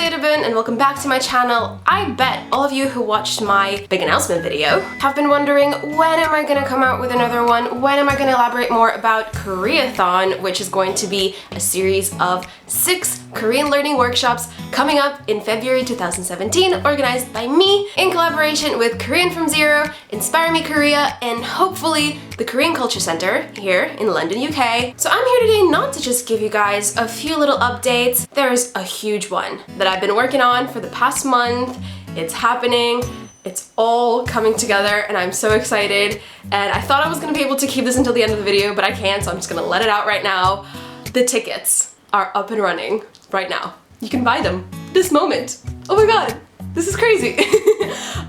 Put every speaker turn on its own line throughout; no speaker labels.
Koreathon and welcome back to my channel. I bet all of you who watched my big announcement video have been wondering, when am I gonna come out with another one? When am I gonna elaborate more about Koreathon, which is going to be a series of 6 Korean learning workshops coming up in February 2017, organized by me in collaboration with Korean from Zero, Inspire Me Korea, and hopefully the Korean Culture Center here in London, UK. So I'm here today not to just give you guys a few little updates. There's a huge one that I've been working on for the past month. It's happening. It's all coming together and I'm so excited. And I thought I was gonna be able to keep this until the end of the video, but I can't, so I'm just gonna let it out right now. The tickets are up and running right now. You can buy them this moment. Oh my god, this is crazy.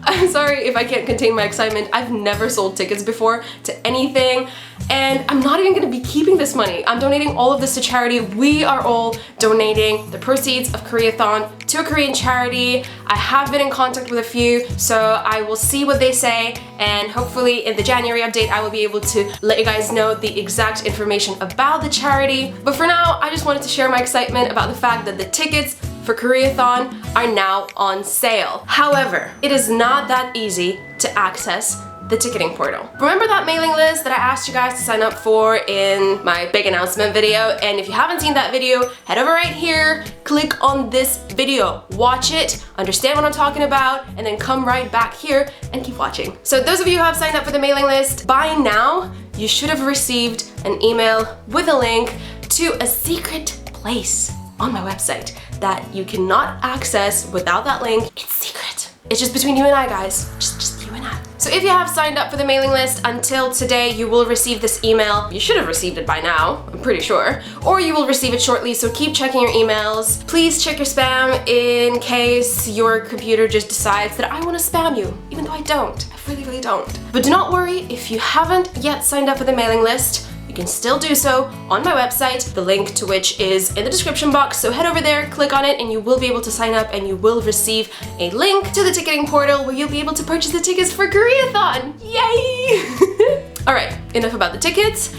I'm sorry if I can't contain my excitement. I've never sold tickets before to anything, and I'm not even gonna be keeping this money. I'm donating all of this to charity. We are all donating the proceeds of Koreathon to a Korean charity. I have been in contact with a few, so I will see what they say, and hopefully in the January update I will be able to let you guys know the exact information about the charity. But for now, I just wanted to share my excitement about the fact that the tickets for Koreathon are now on sale. However, it is not that easy to access the ticketing portal. Remember that mailing list that I asked you guys to sign up for in my big announcement video? And if you haven't seen that video, head over right here, click on this video, watch it, understand what I'm talking about, and then come right back here and keep watching. So those of you who have signed up for the mailing list, by now, you should have received an email with a link to a secret place on my website that you cannot access without that link. It's secret. It's just between you and I, guys. Just you and I. So if you have signed up for the mailing list until today, you will receive this email. You should have received it by now, I'm pretty sure. Or you will receive it shortly, so keep checking your emails. Please check your spam in case your computer just decides that I want to spam you, even though I don't. I really don't. But do not worry, if you haven't yet signed up for the mailing list, you can still do so on my website, the link to which is in the description box. So head over there, click on it, and you will be able to sign up and you will receive a link to the ticketing portal where you'll be able to purchase the tickets for Koreathon. Yay! All right, enough about the tickets.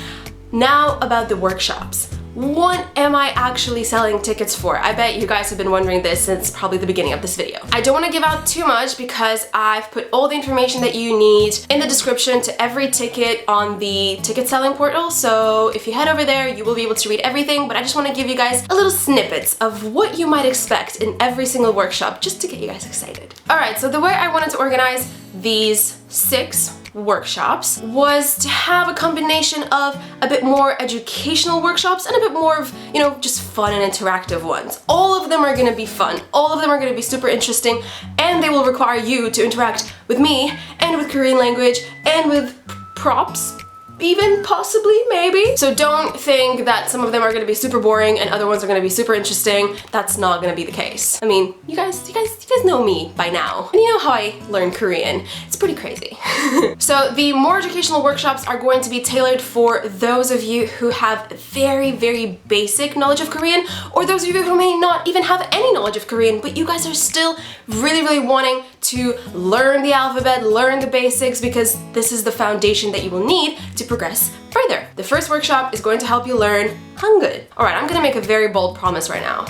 Now about the workshops. What am I actually selling tickets for? I bet you guys have been wondering this since probably the beginning of this video. I don't want to give out too much because I've put all the information that you need in the description to every ticket on the ticket selling portal. So if you head over there, you will be able to read everything, but I just want to give you guys a little snippets of what you might expect in every single workshop just to get you guys excited. All right, so the way I wanted to organize these 6 workshops was to have a combination of a bit more educational workshops and a bit more of, you know, just fun and interactive ones. All of them are gonna be fun, all of them are gonna be super interesting, and they will require you to interact with me and with Korean language and with props, even possibly, maybe. So don't think that some of them are gonna be super boring and other ones are gonna be super interesting. That's not gonna be the case. I mean, you guys know me by now. And you know how I learned Korean. It's pretty crazy. So the more educational workshops are going to be tailored for those of you who have very basic knowledge of Korean, or those of you who may not even have any knowledge of Korean, but you guys are still really wanting to learn the alphabet, learn the basics, because this is the foundation that you will need to progress further. The first workshop is going to help you learn Hangul. All right, I'm gonna make a very bold promise right now.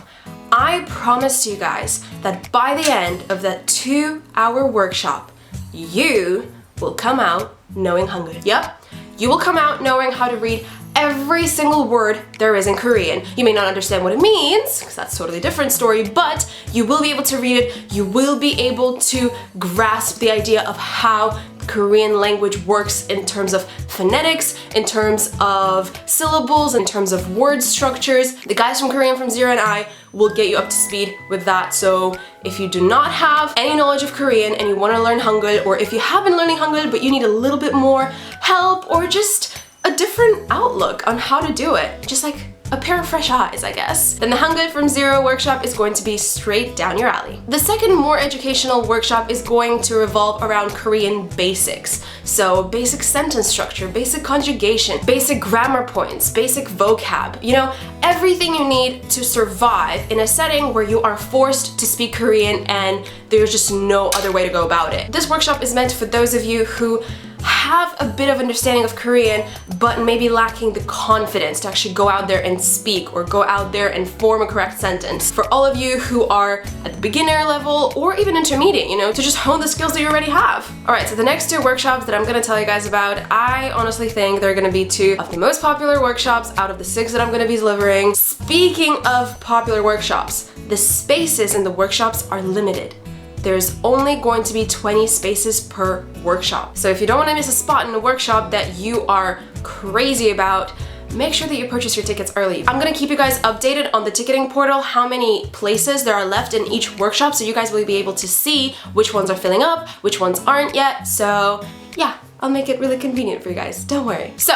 I promise to you guys that by the end of that 2-hour workshop, you will come out knowing Hangul. Yep, you will come out knowing how to read every single word there is in Korean. You may not understand what it means, because that's a totally different story, but you will be able to read it. You will be able to grasp the idea of how Korean language works in terms of phonetics, in terms of syllables, in terms of word structures. The guys from Korean from Zero and I will get you up to speed with that. So if you do not have any knowledge of Korean and you want to learn Hangul, or if you have been learning Hangul but you need a little bit more help or just a different outlook on how to do it, just like a pair of fresh eyes, I guess, then the Hangul from Zero workshop is going to be straight down your alley. The second more educational workshop is going to revolve around Korean basics. So basic sentence structure, basic conjugation, basic grammar points, basic vocab, you know, everything you need to survive in a setting where you are forced to speak Korean and there's just no other way to go about it. This workshop is meant for those of you who have a bit of understanding of Korean, but maybe lacking the confidence to actually go out there and speak or go out there and form a correct sentence. For all of you who are at the beginner level or even intermediate, you know, to just hone the skills that you already have. Alright, so the next two workshops that I'm gonna tell you guys about, I honestly think they're gonna be two of the most popular workshops out of the 6 that I'm gonna be delivering. Speaking of popular workshops, the spaces in the workshops are limited. There's only going to be 20 spaces per workshop. So if you don't want to miss a spot in a workshop that you are crazy about, make sure that you purchase your tickets early. I'm gonna keep you guys updated on the ticketing portal, how many places there are left in each workshop, so you guys will be able to see which ones are filling up, which ones aren't yet. So yeah, I'll make it really convenient for you guys, don't worry. So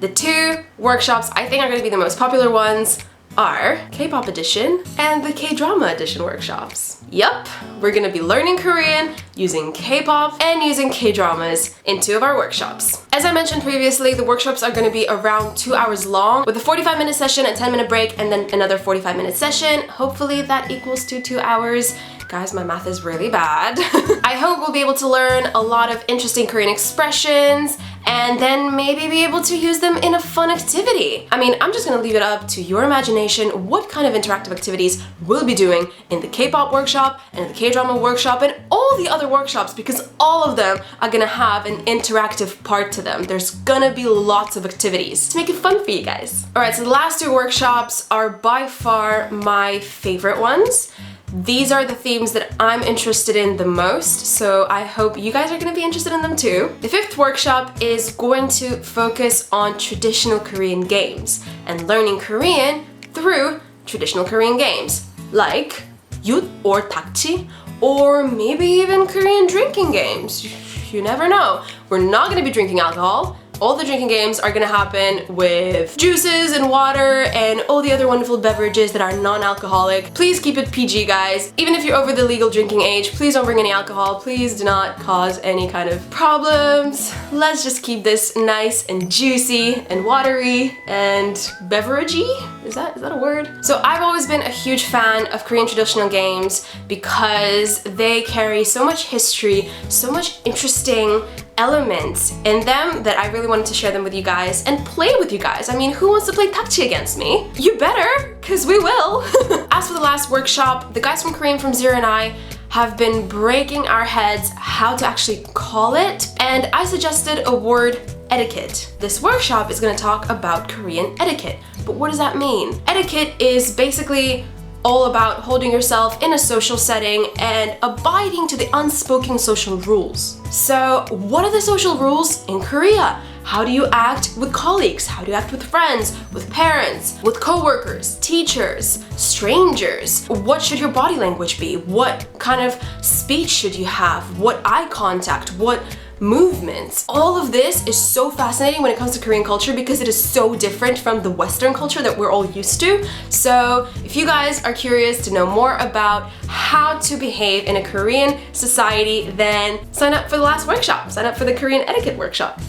the 2 workshops I think are gonna be the most popular ones are K-pop edition and the K-drama edition workshops. Yup, we're gonna be learning Korean using K-pop and using K-dramas in 2 of our workshops. As I mentioned previously, the workshops are gonna be around 2 hours long with a 45-minute session, a 10-minute break, and then another 45-minute session. Hopefully that equals to 2 hours. Guys, my math is really bad. I hope we'll be able to learn a lot of interesting Korean expressions and then maybe be able to use them in a fun activity. I mean, I'm just gonna leave it up to your imagination what kind of interactive activities we'll be doing in the K-pop workshop and in the K-drama workshop and all the other workshops, because all of them are gonna have an interactive part to them. There's gonna be lots of activities to make it fun for you guys. Alright, so the last 2 workshops are by far my favorite ones. These are the themes that I'm interested in the most, so I hope you guys are going to be interested in them too. The 5th workshop is going to focus on traditional Korean games and learning Korean through traditional Korean games, like Yut or Takchi, or maybe even Korean drinking games. You never know. We're not going to be drinking alcohol. All the drinking games are gonna happen with juices and water and all the other wonderful beverages that are non-alcoholic. Please keep it PG, guys. Even if you're over the legal drinking age, please don't bring any alcohol. Please do not cause any kind of problems. Let's just keep this nice and juicy and watery and beveragey. Is that a word? So I've always been a huge fan of Korean traditional games because they carry so much history, so much interesting elements in them that I really wanted to share them with you guys and play with you guys. I mean, who wants to play takchi against me? You better, cause we will. As for the last workshop, the guys from Korean from Zero and I have been breaking our heads how to actually call it, and I suggested a word, etiquette. This workshop is going to talk about Korean etiquette. But what does that mean? Etiquette is basically all about holding yourself in a social setting and abiding to the unspoken social rules. So what are the social rules in Korea? How do you act with colleagues? How do you act with friends, with parents, with co-workers, teachers, strangers? What should your body language be? What kind of speech should you have? What eye contact? What movements? All of this is so fascinating when it comes to Korean culture because it is so different from the Western culture that we're all used to. So if you guys are curious to know more about how to behave in a Korean society, then sign up for the last workshop. Sign up for the Korean etiquette workshop.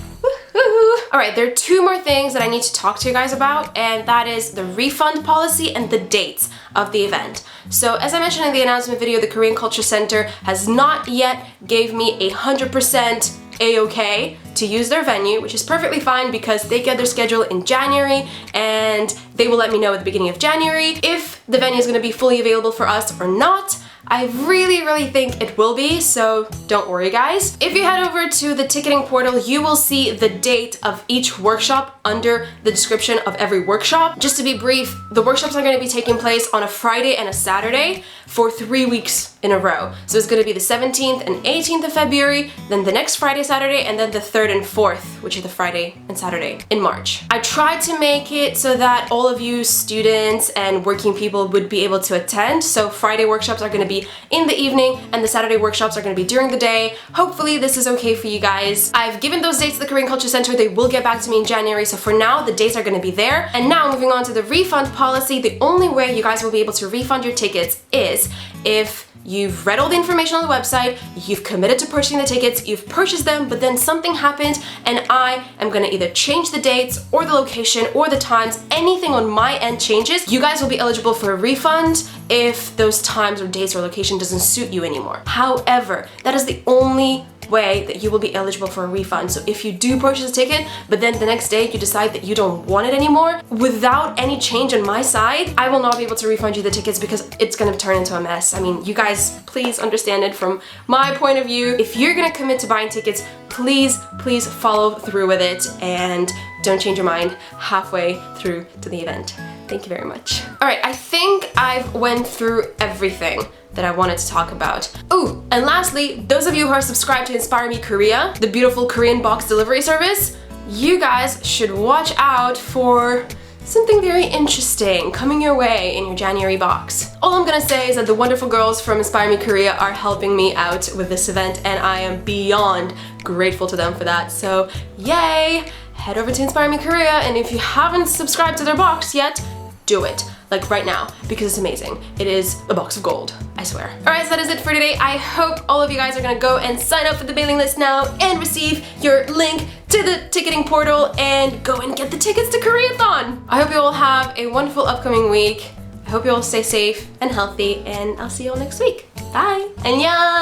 Alright, there are 2 more things that I need to talk to you guys about, and that is the refund policy and the dates of the event. So as I mentioned in the announcement video, the Korean Culture Center has not yet gave me 100% A-okay to use their venue, which is perfectly fine because they get their schedule in January and they will let me know at the beginning of January if the venue is going to be fully available for us or not. I really think it will be, so don't worry guys. If you head over to the ticketing portal, you will see the date of each workshop under the description of every workshop. Just to be brief, the workshops are going to be taking place on a Friday and a Saturday for 3 weeks in a row. So it's going to be the 17th and 18th of February, then the next Friday, Saturday, and then the 3rd and 4th, which is the Friday and Saturday in March. I tried to make it so that all of you students and working people would be able to attend. So Friday workshops are going to be in the evening and the Saturday workshops are going to be during the day. Hopefully this is okay for you guys. I've given those dates to the Korean Culture Center. They will get back to me in January. So for now, the dates are going to be there. And now moving on to the refund policy, the only way you guys will be able to refund your tickets is if you've read all the information on the website, you've committed to purchasing the tickets, you've purchased them, but then something happened and I am gonna either change the dates or the location or the times, anything on my end changes, you guys will be eligible for a refund if those times or dates or location doesn't suit you anymore. However, that is the only way that you will be eligible for a refund. So if you do purchase a ticket, but then the next day you decide that you don't want it anymore, without any change on my side, I will not be able to refund you the tickets because it's gonna turn into a mess. I mean, you guys, please understand it from my point of view. If you're gonna commit to buying tickets, please follow through with it and don't change your mind halfway through to the event. Thank you very much. All right, I think I've went through everything that I wanted to talk about. Oh, and lastly, those of you who are subscribed to Inspire Me Korea, the beautiful Korean box delivery service, you guys should watch out for something very interesting coming your way in your January box. All I'm gonna say is that the wonderful girls from Inspire Me Korea are helping me out with this event, and I am beyond grateful to them for that. So yay! Head over to Inspire Me Korea, and if you haven't subscribed to their box yet, do it. Like right now, because it's amazing. It is a box of gold, I swear. Alright, so that is it for today. I hope all of you guys are gonna go and sign up for the mailing list now and receive your link to the ticketing portal and go and get the tickets to Koreathon. I hope you all have a wonderful upcoming week. I hope you all stay safe and healthy, and I'll see you all next week. Bye! Annyeong!